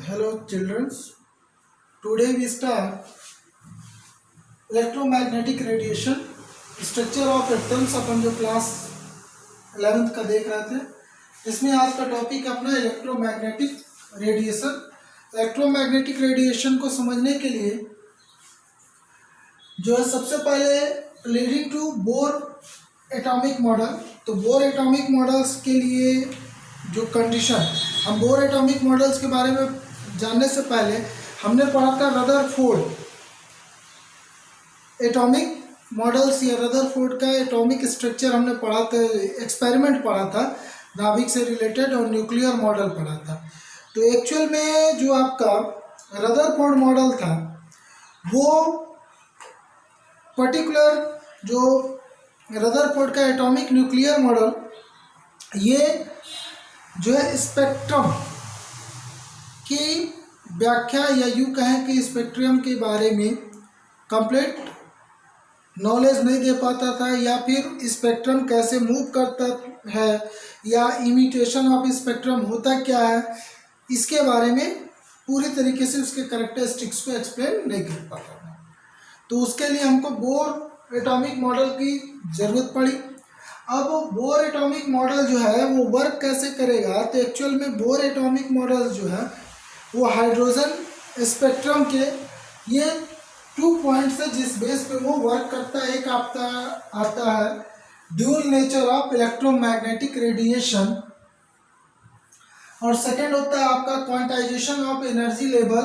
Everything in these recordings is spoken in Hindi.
Hello children. Today we start electromagnetic radiation structure of atoms अपन जो क्लास 11th का देख रहे थे। इसमें आज का टॉपिक अपना इलेक्ट्रोमैग्नेटिक रेडिएशन। इलेक्ट्रोमैग्नेटिक रेडिएशन को समझने के लिए जो है सबसे पहले leading to Bohr atomic model. तो बोर एटॉमिक मॉडल्स के लिए जो कंडीशन, हम बोर एटॉमिक मॉडल्स के बारे में जानने से पहले हमने पढ़ा था रदरफोर्ड एटॉमिक मॉडल्स या रदरफोर्ड का एटॉमिक स्ट्रक्चर हमने पढ़ा था, एक्सपेरिमेंट पढ़ा था, नाभिक से रिलेटेड, और न्यूक्लियर मॉडल पढ़ा था। तो एक्चुअल में जो आपका रदरफोर्ड मॉडल था वो पर्टिकुलर जो रदरफोर्ड का एटॉमिक न्यूक्लियर मॉडल, ये जो है स्पेक्ट्रम की व्याख्या या यूँ कहें कि स्पेक्ट्रम के बारे में कंप्लीट नॉलेज नहीं दे पाता था, या फिर स्पेक्ट्रम कैसे मूव करता है या इमिटेशन ऑफ स्पेक्ट्रम होता क्या है, इसके बारे में पूरी तरीके से उसके कैरेक्टरिस्टिक्स को एक्सप्लेन नहीं कर पाता था। तो उसके लिए हमको बोर एटॉमिक मॉडल की ज़रूरत पड़ी। अब बोर एटॉमिक मॉडल जो है वो वर्क कैसे करेगा, तो एक्चुअल में बोर एटॉमिक मॉडल जो है वो हाइड्रोजन स्पेक्ट्रम के ये 2 पॉइंट्स है जिस बेस पे वो वर्क करता है। एक आता है dual nature of electromagnetic radiation, और सेकंड होता है आपका क्वांटाइजेशन ऑफ एनर्जी लेवल।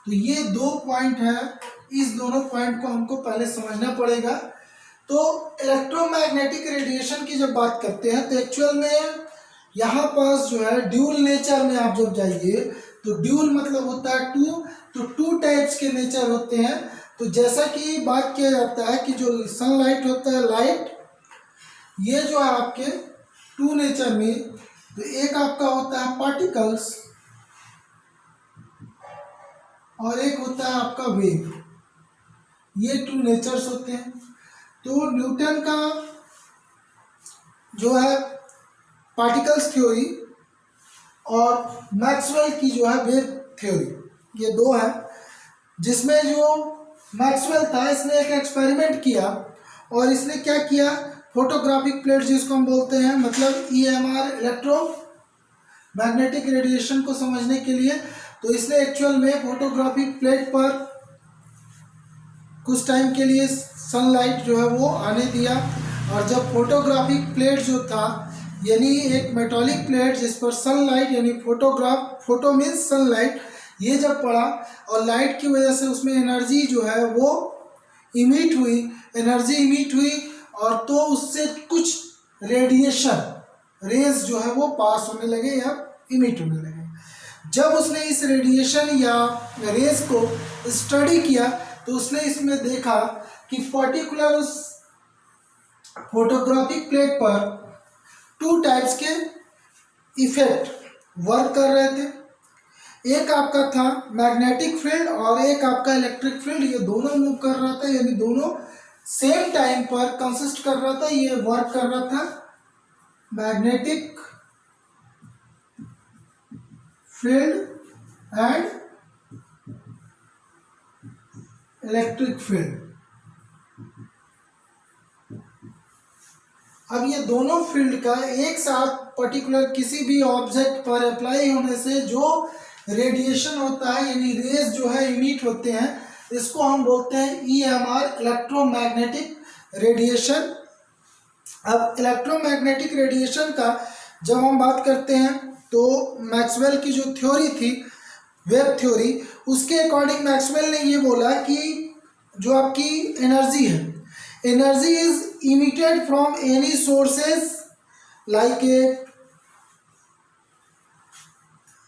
तो ये 2 पॉइंट है, इस दोनों पॉइंट को हमको पहले समझना पड़ेगा। तो इलेक्ट्रोमैग्नेटिक रेडिएशन की जब बात करते हैं तो एक्चुअल में यहाँ पास जो है ड्यूल नेचर में आप जब जाइए तो ड्यूल मतलब होता है 2, तो 2 टाइप्स के नेचर होते हैं। तो जैसा कि बात किया जाता है कि जो सनलाइट होता है, लाइट, ये जो है आपके 2 नेचर में, तो एक आपका होता है पार्टिकल्स और एक होता है आपका वेव। ये 2 नेचर्स होते हैं। तो न्यूटन का जो है पार्टिकल्स थ्योरी और मैक्सवेल की जो है वेव थ्योरी, ये 2 है। जिसमें जो मैक्सवेल था, इसने एक एक्सपेरिमेंट किया और इसने क्या किया, फोटोग्राफिक प्लेट जिसको हम बोलते हैं, मतलब EMR इलेक्ट्रो मैग्नेटिक रेडिएशन को समझने के लिए, तो इसने एक्चुअल में फोटोग्राफिक प्लेट पर कुछ टाइम के लिए सनलाइट जो है वो आने दिया। और जब फोटोग्राफिक प्लेट जो था, यानी एक मेटालिक प्लेट जिस पर सनलाइट यानी फोटो मीन्स सनलाइट, ये जब पड़ा और लाइट की वजह से उसमें एनर्जी जो है वो इमिट हुई, एनर्जी इमिट हुई, और तो उससे कुछ रेडिएशन रेज जो है वो पास होने लगे या इमिट होने लगे। जब उसने इस रेडिएशन या रेज को स्टडी किया तो उसने इसमें देखा कि पर्टिकुलर उस फोटोग्राफिक प्लेट पर 2 टाइप्स के इफेक्ट वर्क कर रहे थे। एक आपका था मैग्नेटिक फील्ड और एक आपका इलेक्ट्रिक फील्ड, ये दोनों मूव कर रहा था, यानी दोनों सेम टाइम पर कंसिस्ट कर रहा था, ये वर्क कर रहा था magnetic field and electric field. अब ये दोनों फील्ड का एक साथ पर्टिकुलर किसी भी ऑब्जेक्ट पर अप्लाई होने से जो रेडिएशन होता है, यानी रेज जो है इमिट होते हैं, इसको हम बोलते हैं EMR इलेक्ट्रोमैग्नेटिक रेडिएशन। अब इलेक्ट्रोमैग्नेटिक रेडिएशन का जब हम बात करते हैं तो मैक्सवेल की जो थ्योरी थी, वेव थ्योरी, उसके अकॉर्डिंग मैक्सवेल ने ये बोला कि जो आपकी एनर्जी है, energy is emitted from any sources like a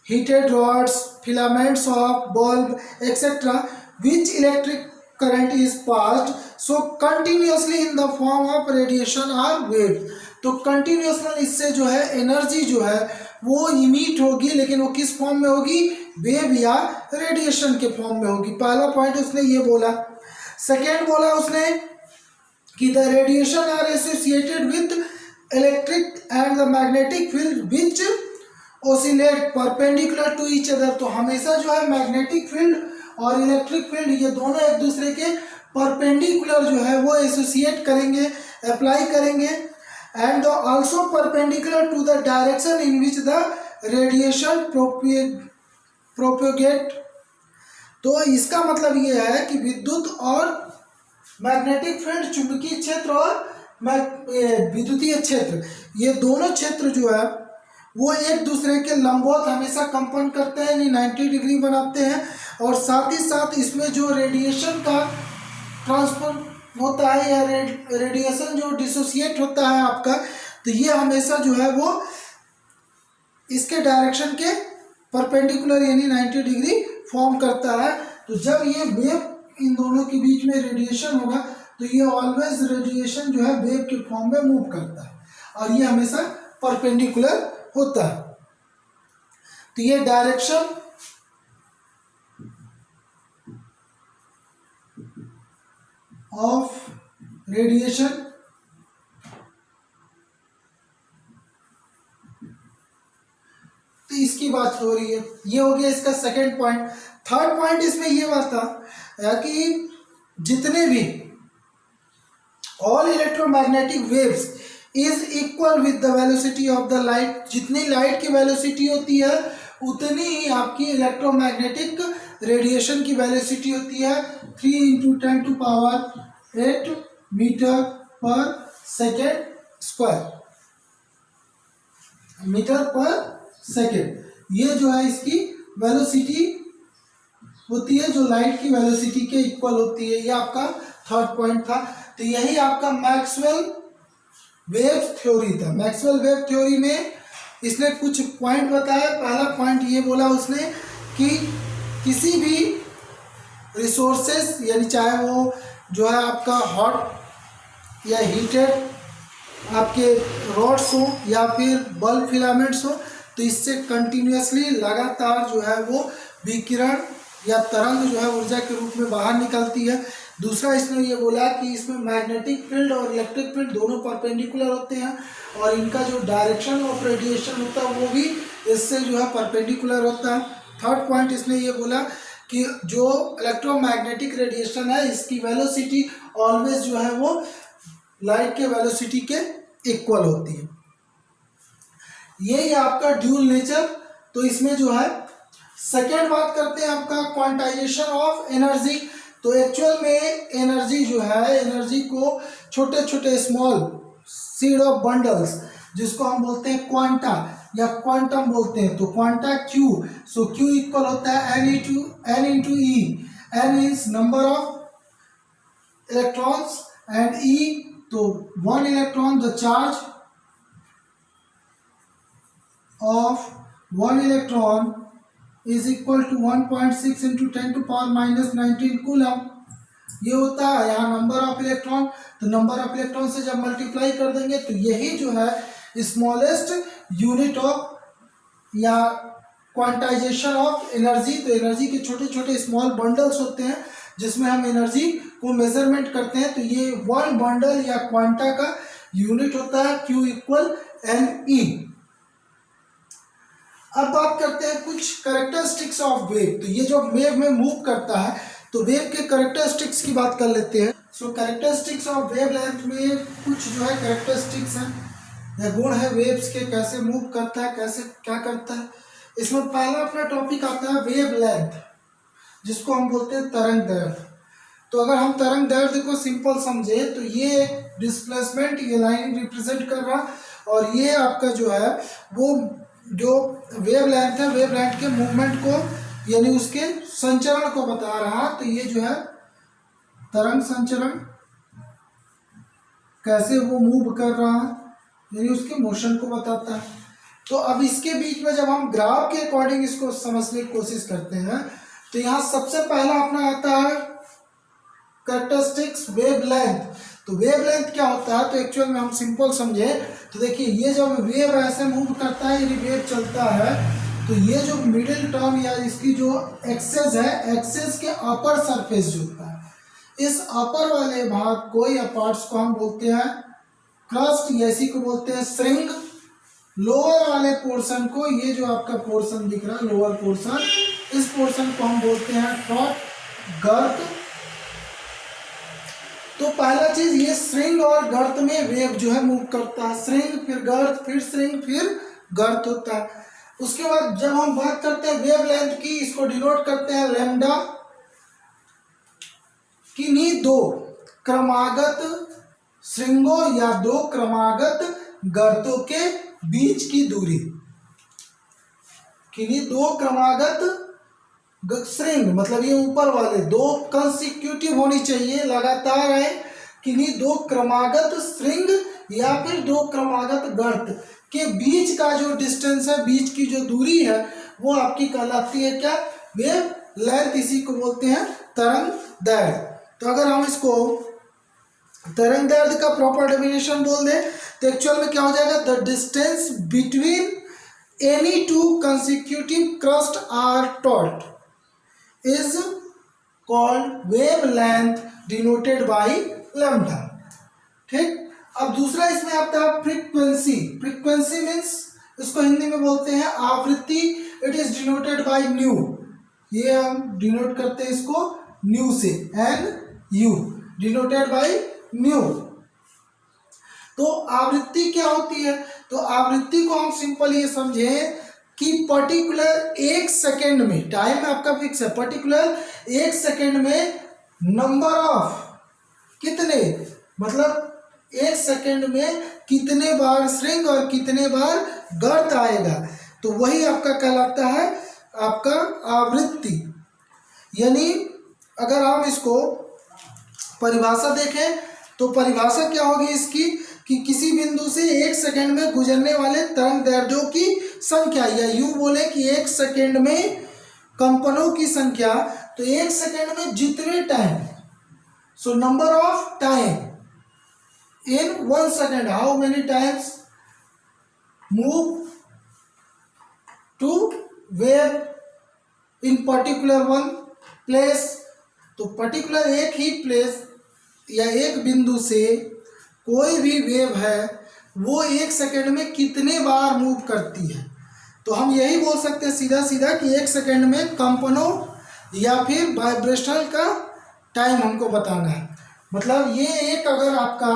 heated rods, filaments of bulb, etc., which electric current is passed so continuously in the form of radiation or wave। तो कंटिन्यूसली इससे जो है एनर्जी जो है वो इमिट होगी, लेकिन वो किस फॉर्म में होगी, वेव या रेडिएशन के फॉर्म में होगी। पहला पॉइंट उसने ये बोला। सेकेंड बोला उसने कि the radiation are associated with electric and the magnetic field which oscillate perpendicular to each other, तो हमेशा जो है मैग्नेटिक फील्ड और इलेक्ट्रिक फील्ड ये दोनों एक दूसरे के परपेंडिकुलर जो है वो एसोसिएट करेंगे, अप्लाई करेंगे, and also perpendicular to the direction in which the radiation propagate. तो इसका मतलब ये है कि विद्युत और मैग्नेटिक फील्ड, चुंबकीय क्षेत्र और विद्युतीय क्षेत्र, ये दोनों क्षेत्र जो है वो एक दूसरे के लंबवत हमेशा कंपन करते हैं, यानी 90 डिग्री बनाते हैं, और साथ ही साथ इसमें जो रेडिएशन का ट्रांसफर होता है या रेडिएशन जो डिसोसिएट होता है आपका, तो ये हमेशा जो है वो इसके डायरेक्शन के परपेंडिकुलर यानी 90 डिग्री फॉर्म करता है। तो जब ये वेव इन दोनों के बीच में रेडिएशन होगा तो ये ऑलवेज रेडिएशन जो है वेव के फॉर्म में मूव करता है और ये हमेशा परपेंडिकुलर होता है। तो ये डायरेक्शन ऑफ रेडिएशन तो इसकी बात हो रही है। ये हो गया इसका सेकंड पॉइंट। थर्ड पॉइंट इसमें ये बात था कि जितने भी all electromagnetic waves is equal with the velocity of the light, जितनी लाइट की वेलोसिटी होती है उतनी ही आपकी इलेक्ट्रोमैग्नेटिक रेडिएशन की वेलोसिटी होती है। 3 × 10⁸ मीटर पर सेकेंड स्क्वायर, मीटर पर सेकेंड। ये जो है इसकी वेलोसिटी होती है जो लाइट की वेलोसिटी के इक्वल होती है। ये आपका थर्ड पॉइंट था। तो यही आपका मैक्सवेल वेव थ्योरी था। मैक्सवेल वेव थ्योरी में इसने कुछ पॉइंट बताया। पहला पॉइंट ये बोला उसने कि किसी भी रिसोर्सेस यानी चाहे वो जो है आपका हॉट या हीटेड आपके रॉड्स हो या फिर बल्ब फिलामेंट्स हो, तो इससे कंटिन्यूसली लगातार जो है वो विकिरण या तरंग जो है ऊर्जा के रूप में बाहर निकलती है। दूसरा इसने ये बोला कि इसमें मैग्नेटिक फील्ड और इलेक्ट्रिक फील्ड दोनों परपेंडिकुलर होते हैं और इनका जो डायरेक्शन ऑफ रेडिएशन होता है वो भी इससे जो है परपेंडिकुलर होता है। थर्ड पॉइंट इसने ये बोला कि जो इलेक्ट्रोमैग्नेटिक रेडिएशन है इसकी वेलोसिटी ऑलवेज जो है वो लाइट के वेलोसिटी के इक्वल होती है। यही आपका ड्यूल नेचर। तो इसमें जो है सेकेंड बात करते हैं आपका क्वांटाइजेशन ऑफ एनर्जी। तो एक्चुअल में एनर्जी जो है, एनर्जी को छोटे छोटे स्मॉल सीड ऑफ बंडल्स जिसको हम बोलते हैं क्वांटा या क्वांटम बोलते हैं। तो quanta Q, so Q equal होता है N into E. N is number of electrons and E तो 1 electron, the charge of 1 electron is equal to 1.6 into 10⁻⁻19 coulomb. ये होता है यहाँ नंबर ऑफ इलेक्ट्रॉन। तो नंबर ऑफ इलेक्ट्रॉन से जब मल्टीप्लाई कर देंगे तो यही जो है स्मॉलेस्ट यूनिट ऑफ या क्वांटाइजेशन ऑफ एनर्जी। तो एनर्जी के छोटे छोटे स्मॉल बंडल्स होते हैं जिसमें हम एनर्जी को मेजरमेंट करते हैं। तो ये 1 बंडल या क्वांटा का यूनिट होता है Q इक्वल NE। अब बात करते हैं कुछ कैरेक्टरिस्टिक्स ऑफ वेव। तो ये जो वेव में मूव करता है तो वेव के कैरेक्टरिस्टिक्स की बात कर लेते हैं। सो कैरेक्टरिस्टिक्स ऑफ वेव लेंथ में कुछ जो है कैरेक्टरिस्टिक्स हैं या गुण है वेव्स के, कैसे मूव करता है, कैसे क्या करता है। इसमें पहला अपना टॉपिक आता है वेव लेंथ, जिसको हम बोलते हैं तरंग दैर्ध्य। तो अगर हम तरंग दैर्ध्य को सिंपल समझे तो ये डिस्प्लेसमेंट, ये लाइन रिप्रेजेंट कर रहा, और ये आपका जो है वो जो वेव लेंथ है, वेव लेंथ के मूवमेंट को यानी उसके संचरण को बता रहा। तो ये जो है तरंग संचरण, कैसे वो मूव कर रहा है यानी उसके मोशन को बताता है। तो अब इसके बीच में जब हम ग्राफ के अकॉर्डिंग इसको समझने की कोशिश करते हैं तो यहाँ सबसे पहला अपना आता है कैरेक्टरिस्टिक्स वेव लेंथ। तो वेव लेंथ क्या होता है, तो एक्चुअल में हम सिंपल समझे तो देखिए ये जब वेव ऐसे मूव करता है यानी वेव चलता है तो ये जो मिडिल टर्म या इसकी जो एक्सेस है, एक्सेस के अपर सरफेस जो होता है, इस अपर वाले भाग को या पार्ट्स को हम बोलते हैं क्रस्ट, या इसी को बोलते हैं श्रिंग, लोअर वाले पोर्शन को, ये जो आपका पोर्शन दिख रहा है लोअर पोर्शन, इस पोर्शन को हम बोलते हैं ट्रॉट, गर्त। तो पहला चीज ये श्रृंग और गर्त में वेव जो है मूव करता है, श्रृंग फिर गर्त फिर श्रृंग फिर गर्त होता है। उसके बाद जब हम बात करते हैं वेव लेंथ की, इसको डिनोट करते हैं लैम्डा। किन्हीं दो क्रमागत श्रृंगों या दो क्रमागत गर्तों के बीच की दूरी, किन्हीं दो क्रमागत श्रृंग मतलब ये ऊपर वाले दो कंसिक्यूटिव होनी चाहिए, लगातार है, किन्हीं दो क्रमागत श्रृंग या फिर दो क्रमागत गर्त के बीच का जो डिस्टेंस है, बीच की जो दूरी है, वो आपकी कहलाती है क्या, वेव लेंथ। इसी को बोलते हैं तरंग दैर्घ्य। तो अगर हम इसको तरंग दैर्घ्य का प्रॉपर डेफिनेशन बोल दें तो एक्चुअल में क्या हो जाएगा, the distance between any two consecutive crest or trough is called wavelength denoted by lambda। ठीक, अब दूसरा इसमें आता है फ्रीक्वेंसी। फ्रीक्वेंसी मीन्स इसको हिंदी में बोलते हैं आवृत्ति। It is denoted by nu, ये हम डिनोट करते हैं इसको न्यू से, N U, denoted by nu. तो आवृत्ति क्या होती है, तो आवृत्ति को हम सिंपल ये समझें कि पर्टिकुलर एक सेकेंड में, टाइम आपका फिक्स है, पर्टिकुलर एक सेकेंड में नंबर ऑफ कितने, मतलब एक सेकेंड में कितने बार श्रृंग और कितने बार गर्त आएगा, तो वही आपका कहलाता है आपका आवृत्ति। यानी अगर हम इसको परिभाषा देखें तो परिभाषा क्या होगी इसकी, कि किसी बिंदु से एक सेकंड में गुजरने वाले तरंग दैर्ध्यों की संख्या, या यूं बोले कि एक सेकंड में कंपनों की संख्या, तो एक सेकंड में जितने time, so number of time in one second, how many times move to wave in particular one place. तो पर्टिकुलर एक ही प्लेस या एक बिंदु से कोई भी वेव है वो एक सेकंड में कितने बार मूव करती है, तो हम यही बोल सकते हैं सीधा सीधा कि एक सेकंड में कंपनों या फिर वाइब्रेशन का टाइम हमको बताना है। मतलब ये एक अगर आपका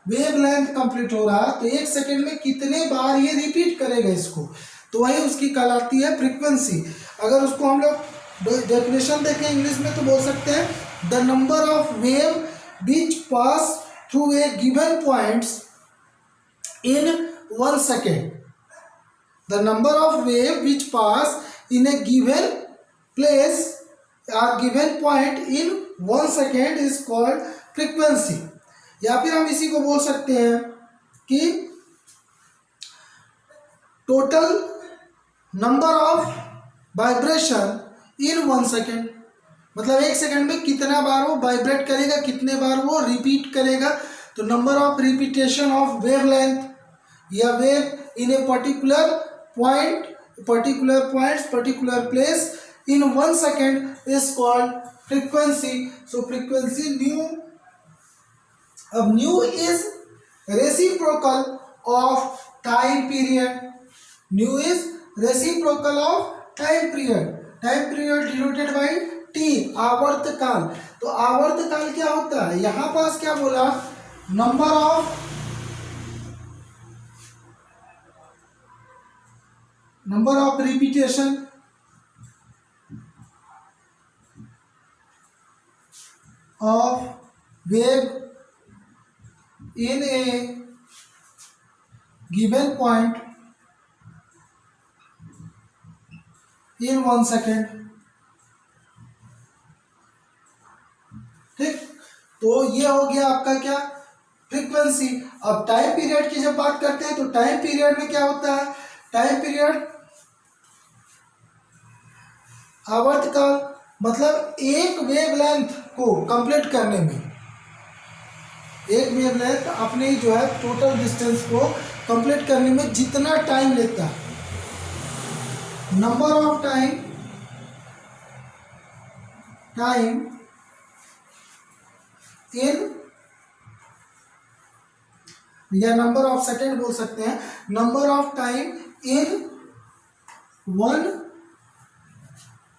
वेव लेंथ कंप्लीट हो रहा तो एक सेकंड में कितने बार ये रिपीट करेगा इसको, तो वही उसकी कहलाती है फ्रीक्वेंसी। अगर उसको हम लोग डेफिनेशन देखें इंग्लिश में तो बोल सकते हैं the number of wave which pass through a given points in 1 second, the number of wave which pass in a given place or given point in 1 second is called frequency। या फिर हम इसी को बोल सकते हैं कि total number of vibration in 1 second, मतलब एक सेकंड में कितना बार वो वाइब्रेट करेगा, कितने बार वो रिपीट करेगा। तो number of repetition of wavelength या wave in a particular point, particular points, particular place in 1 second is called frequency. So frequency nu, अब nu is reciprocal of time period, nu is reciprocal of time period, time period denoted by T, आवर्तकाल। तो आवर्तकाल क्या होता है, यहां पास क्या बोला, number of repetition of wave in a given point in 1 second. ठीक, तो ये हो गया आपका क्या, फ्रीक्वेंसी। अब टाइम पीरियड की जब बात करते हैं तो टाइम पीरियड में क्या होता है, टाइम पीरियड आवर्तकाल, मतलब एक वेवलेंथ को कंप्लीट करने में, एक वेवलेंथ अपने जो है टोटल डिस्टेंस को कंप्लीट करने में जितना टाइम लेता है, नंबर ऑफ टाइम इन या नंबर ऑफ सेकेंड बोल सकते हैं, number of time in one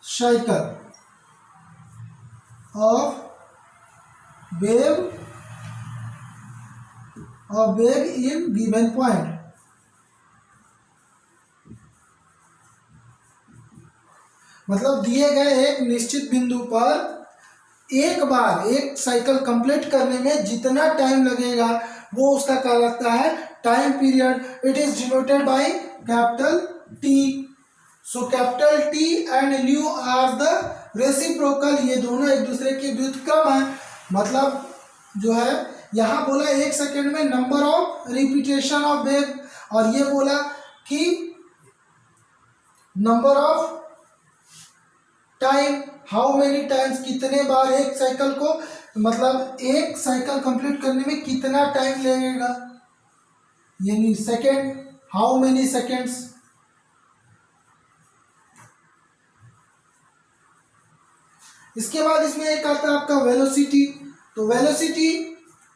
cycle of wave in given point. मतलब दिए गए एक निश्चित बिंदु पर एक बार एक साइकिल कंप्लीट करने में जितना टाइम लगेगा वो उसका कहलाता है time period. It is denoted by capital T. So capital T and nu are the reciprocal, ये दोनों एक दूसरे के व्युत्क्रम है। मतलब जो है यहाँ बोला एक सेकेंड में number of repetition of wave, और ये बोला कि number of time, how many times, कितने बार एक साइकिल को, मतलब एक साइकिल कंप्लीट करने में कितना टाइम लगेगा, यानी सेकेंड, हाउ मेनी सेकेंड्स। इसके बाद इसमें एक आता है आपका वेलोसिटी। तो वेलोसिटी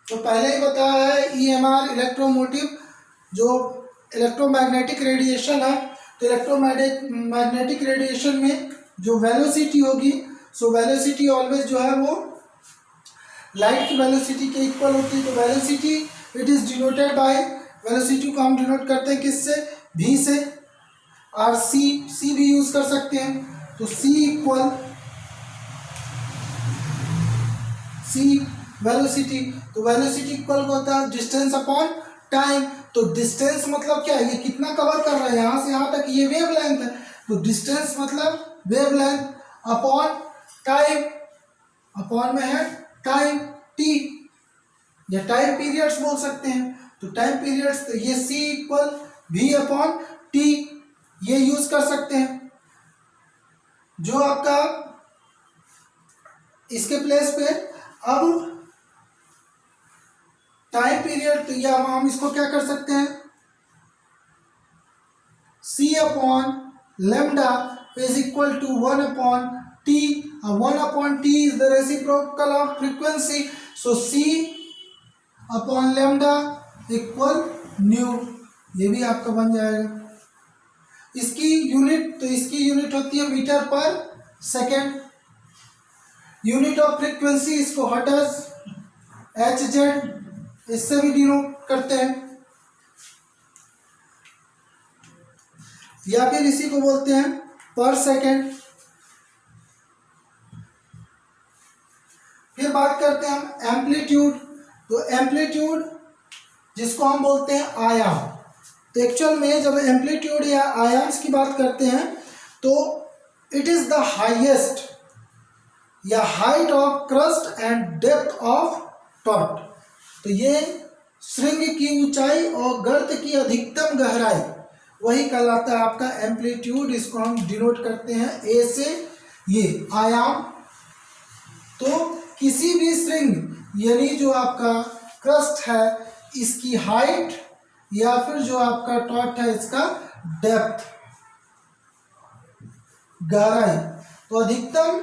तो पहले ही बताया है, ईएमआर इलेक्ट्रोमोटिव जो इलेक्ट्रोमैग्नेटिक रेडिएशन है। तो इलेक्ट्रोमैग्नेटिक रेडिएशन में जो वेलोसिटी होगी, सो वेलोसिटी ऑलवेज जो है वो लाइट की वेलोसिटी के इक्वल होती है। तो velocity it is denoted bye, velocity को हम डिनोट करते हैं किससे, v से, और c भी यूज कर सकते हैं। तो c इक्वल वेलोसिटी, तो वेलोसिटी इक्वल होता है डिस्टेंस अपॉन टाइम। तो डिस्टेंस मतलब क्या है, ये कितना कवर कर रहा है, यहाँ से यहाँ तक ये वेव लेंथ है। तो डिस्टेंस मतलब wave length upon time, upon में है टाइम टी, या टाइम पीरियड्स बोल सकते हैं। तो टाइम पीरियड्स, तो ये c equal v upon T, ये यूज कर सकते हैं। जो आपका इसके प्लेस पे अब टाइम पीरियड, तो या हम इसको क्या कर सकते हैं, c upon lambda is equal to 1 upon t. 1 upon t is the reciprocal of frequency. So c upon lambda equal nu, ये भी आपका बन जाएगा। इसकी यूनिट, तो इसकी यूनिट होती है मीटर पर सेकेंड। यूनिट ऑफ फ्रीक्वेंसी इसको हर्ट्ज, hz, इससे भी डिनोट करते हैं, या फिर इसी को बोलते हैं पर सेकेंड। फिर बात करते हैं हम एम्पलीट्यूड। तो एम्पलीट्यूड जिसको हम बोलते हैं आयाम। तो एक्चुअल में जब एम्पलीट्यूड या आयाम्स की बात करते हैं तो इट इज द हाईएस्ट या height of crust and depth of taught. तो ये श्रृंग की ऊंचाई और गर्त की अधिकतम गहराई, वही कहलाता है आपका एम्पलीट्यूड। इसको हम डिनोट करते हैं ए से, ये आयाम। तो किसी भी श्रृंग यानी जो आपका क्रस्ट है इसकी हाइट, या फिर जो आपका टॉट है इसका डेप्थ, गहराई। तो अधिकतम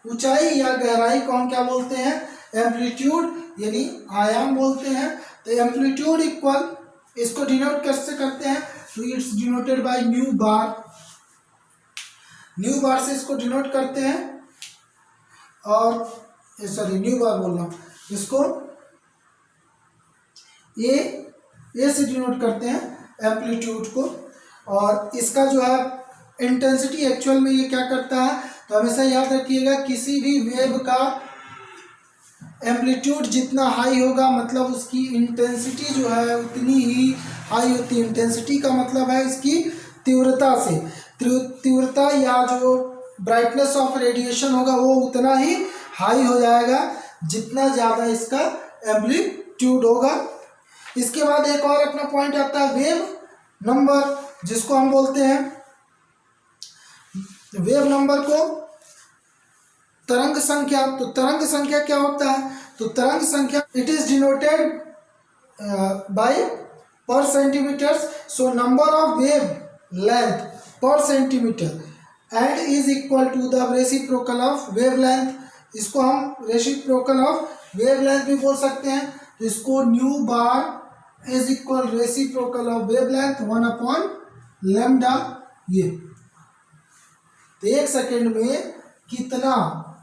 ऊंचाई या गहराई को हम क्या बोलते हैं, एम्पलीट्यूड यानी आयाम बोलते हैं। तो एम्पलीट्यूड इक्वल, इसको डिनोट कैसे करते हैं, तो it's denoted by nu bar. Nu bar से इसको डिनोट करते हैं, और सॉरी न्यू बार बोल रहा हूँ, इसको ए से डिनोट करते हैं एम्पलीट्यूड को। और इसका जो है इंटेंसिटी एक्चुअल में ये क्या करता है, तो हमेशा याद रखिएगा किसी भी वेव का एम्पलीट्यूड जितना हाई होगा मतलब उसकी इंटेंसिटी जो है उतनी ही हाई होती है। इंटेंसिटी का मतलब है इसकी तीव्रता से, तीव्रता या जो ब्राइटनेस ऑफ रेडिएशन होगा वो उतना ही हाई हो जाएगा जितना ज़्यादा इसका एम्पलीट्यूड होगा। इसके बाद एक और अपना पॉइंट आता है वेव नंबर, जिसको हम बोलते हैं, वेव नंबर को तरंग संख्या। तो तरंग संख्या क्या होता है, तो तरंग संख्या it is denoted by per centimetre. So number of wavelength per centimetre and is equal to the reciprocal of wavelength. इसको हम रेसिप्रोकल ऑफ वेव लेंथ भी बोल सकते हैं। तो इसको nu bar is equal reciprocal of wavelength 1/लैम्डा ये। तो 1 सेकेंड में कितना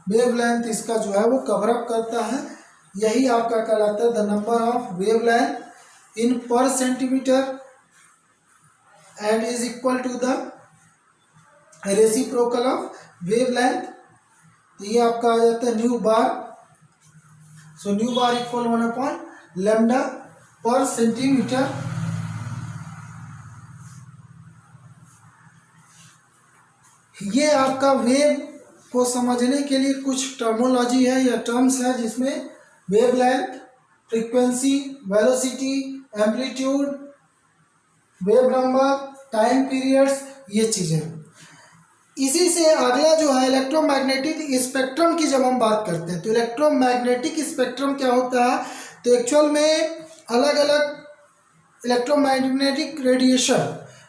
वेवलेंथ इसका जो है वो कवर अप करता है, यही आपका कहलाता है the number of wavelength in per centimetre and is equal to the reciprocal of wavelength. तो ये आपका आ जाता है nu bar. So nu bar equal 1/लैम्डा पर सेंटीमीटर। ये आपका वेव को समझने के लिए कुछ टर्मोलॉजी है या टर्म्स है, जिसमें wavelength, frequency, velocity, amplitude, wave number, time periods, ये चीज़ें। इसी से अगला जो है इलेक्ट्रोमैग्नेटिक स्पेक्ट्रम की जब हम बात करते हैं तो इलेक्ट्रोमैग्नेटिक स्पेक्ट्रम क्या होता है, तो एक्चुअल में अलग अलग इलेक्ट्रोमैग्नेटिक रेडिएशन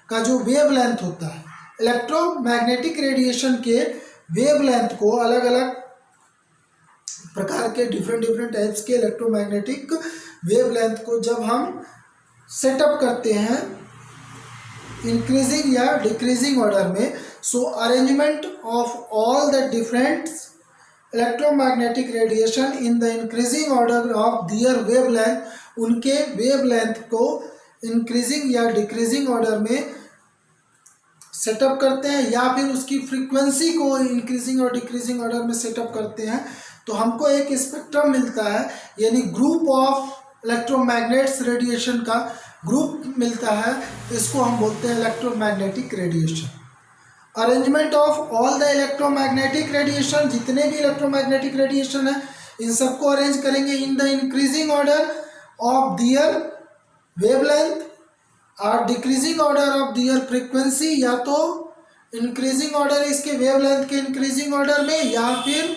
का जो वेवलेंथ होता है, इलेक्ट्रोमैग्नेटिक रेडिएशन के वेवलेंथ को अलग अलग प्रकार के डिफरेंट टाइप्स के इलेक्ट्रोमैग्नेटिक वेवलेंथ को जब हम सेटअप करते हैं इंक्रीजिंग या डिक्रीजिंग ऑर्डर में, so arrangement of all the different electromagnetic radiation in the increasing order of their wavelength, उनके वेवलेंथ को इंक्रीजिंग या डिक्रीजिंग ऑर्डर में सेटअप करते हैं, या फिर उसकी फ्रीक्वेंसी को इंक्रीजिंग और डिक्रीजिंग ऑर्डर में सेटअप करते हैं, तो हमको एक स्पेक्ट्रम मिलता है, यानी ग्रुप ऑफ इलेक्ट्रोमैग्नेट्स रेडिएशन का ग्रुप मिलता है। इसको हम बोलते हैं electromagnetic radiation. Arrangement of all the electromagnetic radiation, जितने भी इलेक्ट्रोमैग्नेटिक रेडिएशन है इन सबको अरेंज करेंगे in the increasing order of their wavelength और decreasing order of their frequency, या तो इंक्रीजिंग ऑर्डर इसके वेवलेंथ के इंक्रीजिंग ऑर्डर में या फिर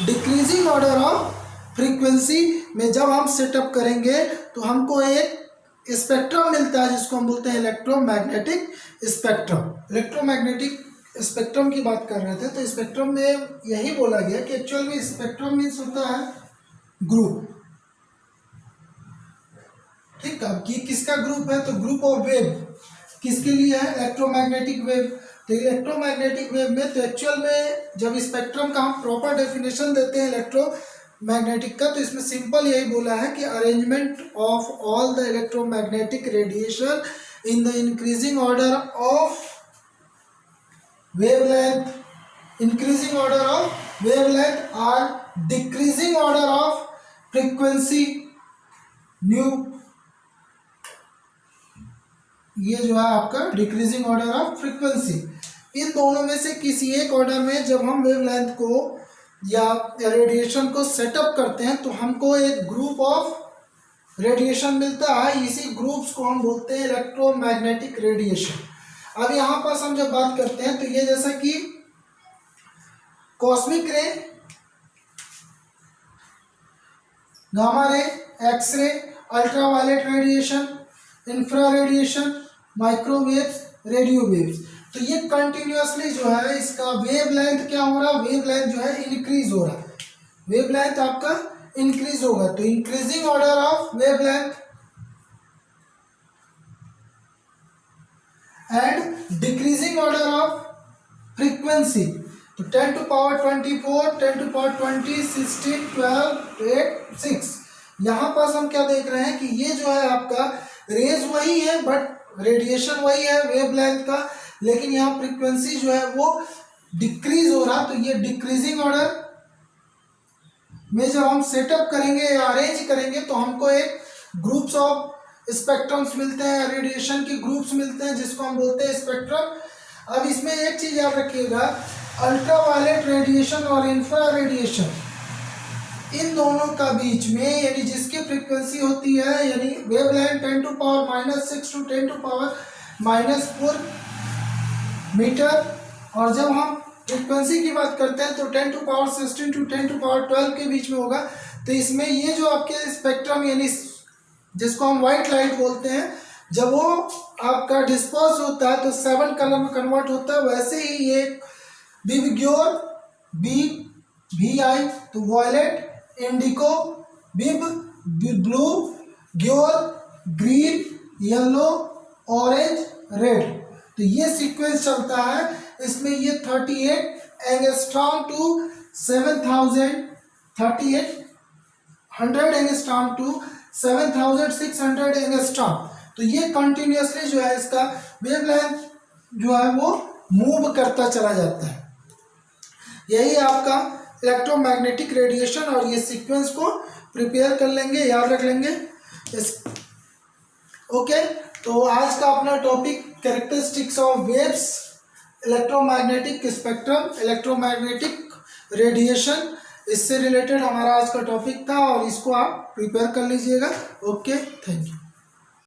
डिक्रीजिंग ऑर्डर ऑफ फ्रीक्वेंसी में जब हम सेटअप करेंगे तो हमको एक स्पेक्ट्रम मिलता है जिसको हम बोलते हैं इलेक्ट्रोमैग्नेटिक स्पेक्ट्रम। इलेक्ट्रोमैग्नेटिक स्पेक्ट्रम की बात कर रहे थे, तो स्पेक्ट्रम में यही बोला गया कि एक्चुअल में स्पेक्ट्रम मीन्स होता है ग्रुप। ठीक है, कि किसका ग्रुप है, तो ग्रुप ऑफ वेव किसके लिए है, इलेक्ट्रोमैग्नेटिक वेव। तो इलेक्ट्रोमैग्नेटिक वेव में तो एक्चुअल में जब स्पेक्ट्रम का हम प्रॉपर डेफिनेशन देते हैं इलेक्ट्रोमैग्नेटिक का, तो इसमें सिंपल यही बोला है कि arrangement of all the electromagnetic radiation in the increasing order of wavelength, increasing order of wavelength और decreasing order of frequency nu, ये जो है आपका डिक्रीजिंग ऑर्डर ऑफ फ्रीक्वेंसी। इन दोनों में से किसी एक ऑर्डर में जब हम वेवलेंथ को या रेडिएशन को सेटअप करते हैं तो हमको एक ग्रुप ऑफ रेडिएशन मिलता है। इसी ग्रुप्स को हम बोलते हैं इलेक्ट्रोमैग्नेटिक रेडिएशन। अब यहाँ पर हम जब बात करते हैं तो ये जैसा कि कॉस्मिक रे, gamma ray, X ray, ultraviolet radiation, infra radiation, microwaves, radio waves, तो ये कंटिन्यूअसली जो है इसका वेवलेंथ क्या हो रहा है, वेवलेंथ जो है इंक्रीज हो रहा है, वेवलेंथ आपका इंक्रीज होगा। तो increasing order of wavelength and decreasing order of frequency, तो 10 to power 24, 10 to power 20, 16, 12, 8, 6। यहाँ पर हम क्या देख रहे हैं कि ये जो है आपका रेज वही है बट रेडिएशन वही है वेवलेंथ का, लेकिन यहाँ फ्रीक्वेंसी जो है वो डिक्रीज हो रहा। तो ये डिक्रीजिंग ऑर्डर में जब हम सेटअप करेंगे या अरेंज करेंगे तो हमको एक ग्रुप्स ऑफ स्पेक्ट्रम्स मिलते हैं, रेडिएशन के ग्रुप्स मिलते हैं जिसको हम बोलते हैं स्पेक्ट्रम। अब इसमें एक चीज याद रखिएगा, अल्ट्रावायलेट रेडिएशन और इंफ्रा रेडिएशन, इन दोनों का बीच में यानी जिसकी फ्रीक्वेंसी होती है यानी wavelength 10 to power -6 to 10 to power -4 metre, और जब हम फ्रीक्वेंसी की बात करते हैं तो 10 to power 16 to 10 to power 12 के बीच में होगा। तो इसमें ये जो आपके स्पेक्ट्रम यानी जिसको हम व्हाइट लाइट बोलते हैं, जब वो आपका डिस्पर्स होता है तो 7 कलर में कन्वर्ट होता है। वैसे ही ये विबग्योर, VI तो वॉयलेट, इंडिको, ब्लू, ग्योर, ग्रीन, येलो, ऑरेंज, रेड। तो ये सीक्वेंस चलता है। इसमें ये 38 angstrom to 3800 angstrom to 7600 angstrom. तो ये कंटिन्यूअसली जो है इसका वेवलेंथ जो है वो मूव करता चला जाता है। यही आपका इलेक्ट्रोमैग्नेटिक रेडिएशन, और ये सीक्वेंस को प्रिपेयर कर लेंगे, याद रख लेंगे इस। ओके, तो आज का अपना topic characteristics of waves, electromagnetic spectrum, electromagnetic radiation, इससे रिलेटेड हमारा आज का टॉपिक था, और इसको आप प्रिपेयर कर लीजिएगा। Okay, thank you.